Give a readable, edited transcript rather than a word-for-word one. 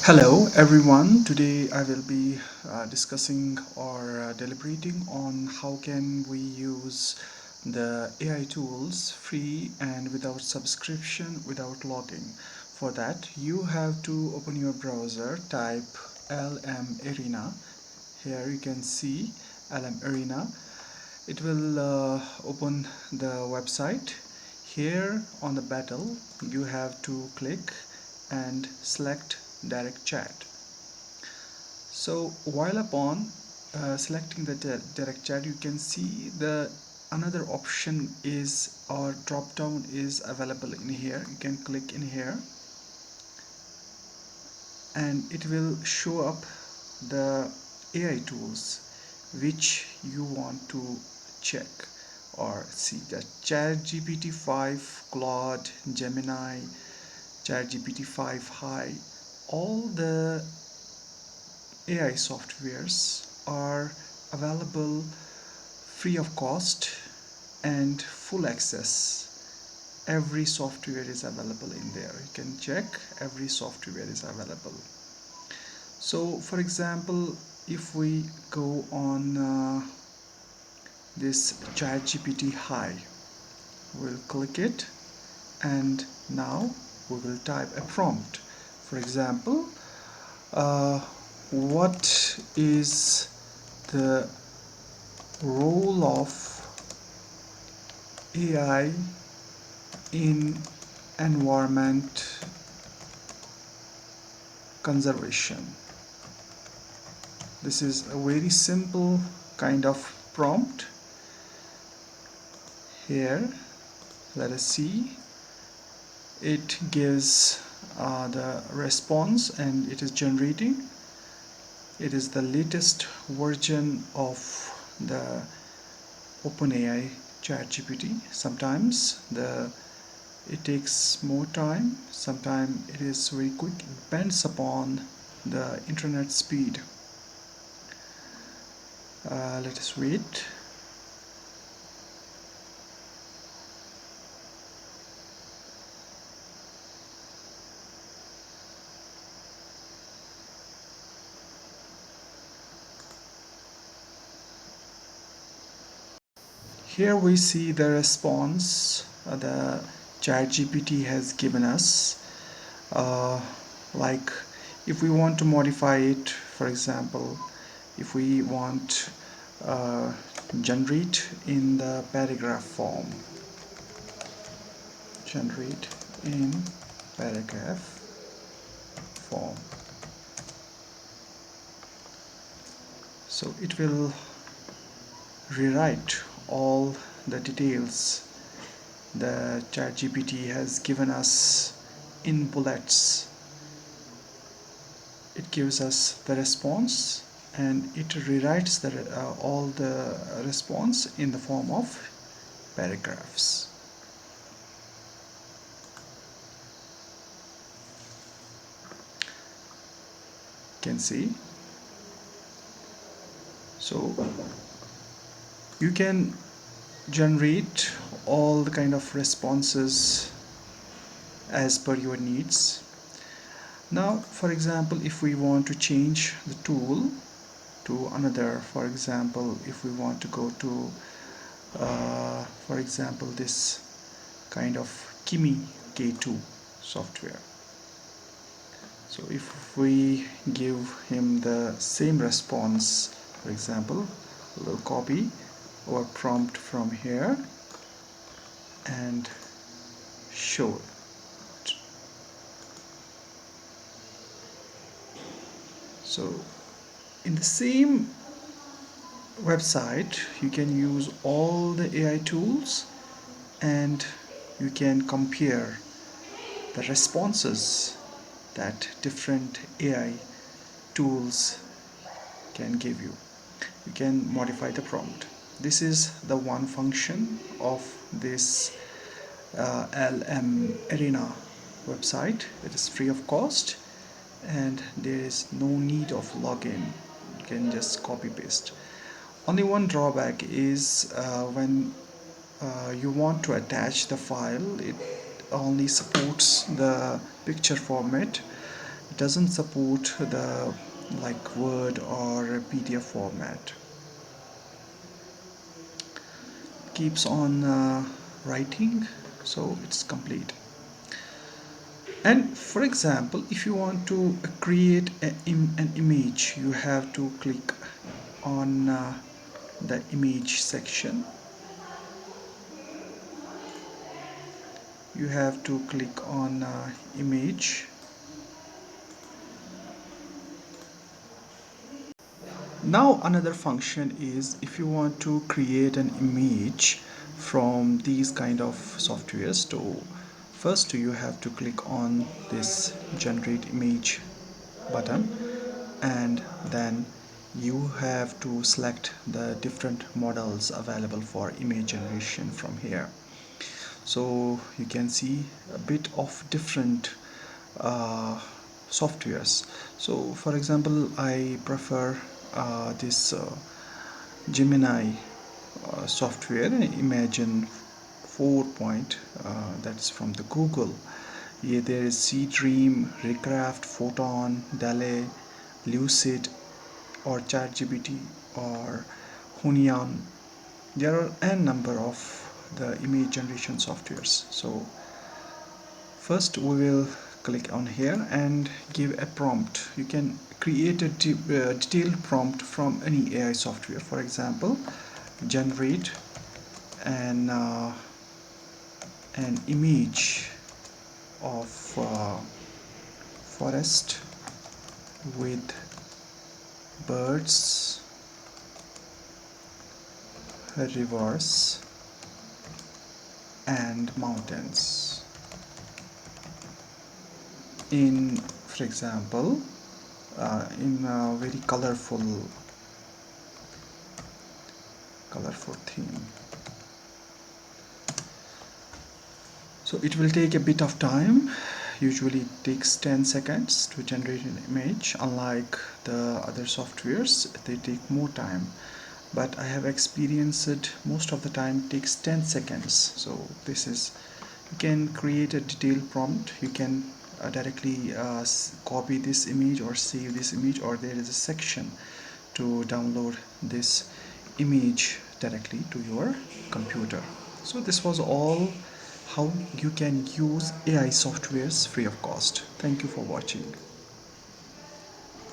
Hello everyone. Today I will be discussing or deliberating on how can we use the AI tools free and without subscription, without login. For that you have to open your browser, type lmarena. Here you can see lmarena. It will open the website. Here on the battle you have to click and select direct chat. So while upon selecting the direct chat, you can see the another option is, or drop down is available in here. You can click in here and it will show up the AI tools which you want to check or see. The chatgpt 5, Claude, Gemini, chatgpt 5 High, all the AI softwares are available free of cost and full access. Every software is available in there. You can check, every software is available. So for example, if we go on this ChatGPT High, we'll click it and now we will type a prompt. For example, uh, what is the role of AI in environment conservation? This is a very simple kind of prompt. Here, let us see. It gives the response and it is generating. It is the latest version of the OpenAI ChatGPT. Sometimes it takes more time, sometimes it is very quick. It depends upon the internet speed. Let us wait. Here we see the response the ChatGPT has given us. Like if we want to modify it, for example, if we want generate in the paragraph form, generate in paragraph form, so it will rewrite all the details the ChatGPT has given us in bullets. It gives us the response and it rewrites all the response in the form of paragraphs. You can see. So you can generate all the kind of responses as per your needs. Now for example, if we want to change the tool to another, for example, if we want to go to for example this kind of Kimi K2 software, so if we give him the same response, for example, we'll copy our prompt from here and show it. So in the same website you can use all the AI tools and you can compare the responses that different AI tools can give you. You can modify the prompt. This is the one function of this lmarena website. It is free of cost and there is no need of login. You can just copy paste. Only one drawback is when you want to attach the file, it only supports the picture format It doesn't support the like Word or PDF format. Keeps on writing, so it's complete. And for example, if you want to create an image, you have to click on the image section. You have to click on image. Now another function is if you want to create an image from these kind of softwares, so first you have to click on this generate image button, and then you have to select the different models available for image generation from here. So you can see a bit of different uh, softwares. So for example, I prefer this Gemini software, Imagine 4 point, that's from the Google. Yeah, there is C Dream, Recraft, Photon, Dale, Lucid, or ChatGPT, or Hunian. There are n number of the image generation softwares. So first we will click on here and give a prompt. You can create a detailed prompt from any AI software. For example, generate an image of forest with birds, rivers, and mountains. In, for example, in a very colorful theme. So it will take a bit of time. Usually it takes 10 seconds to generate an image. Unlike the other softwares, they take more time. But I have experienced it most of the time it takes 10 seconds. So this is, you can create a detailed prompt. You can directly copy this image or save this image, or there is a section to download this image directly to your computer. So this was all how you can use AI softwares free of cost. Thank you for watching.